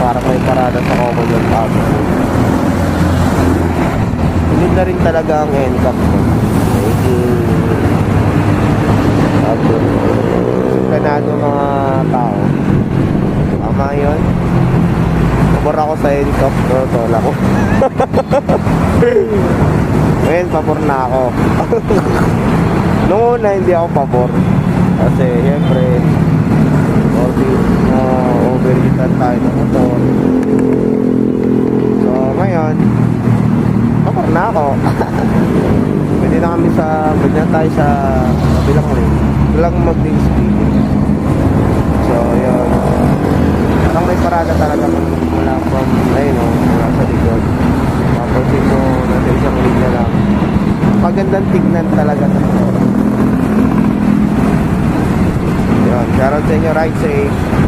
parang may parada sa common yung tabo. Hindi na rin talaga ang NCAP ko. Kanado mga tao. Tama yun. Pabor ako sa NCAP. Tol ako. Ngayon, pabor na ako. Noong una, hindi ako pabor. Kasi, siyempre, overheatan tayo ng motor. So, ngayon, pabor na ako. Pwede na kami pwede na tayo sa kabilang rin. Walang mag-link speed. So, yun. Parang may parada talaga mula from, ayun o, mula sa likod. Papunsin mo natin isang linya lang. Magandang tignan talaga sa motor. Yun, shoutout sa inyo, ride safe.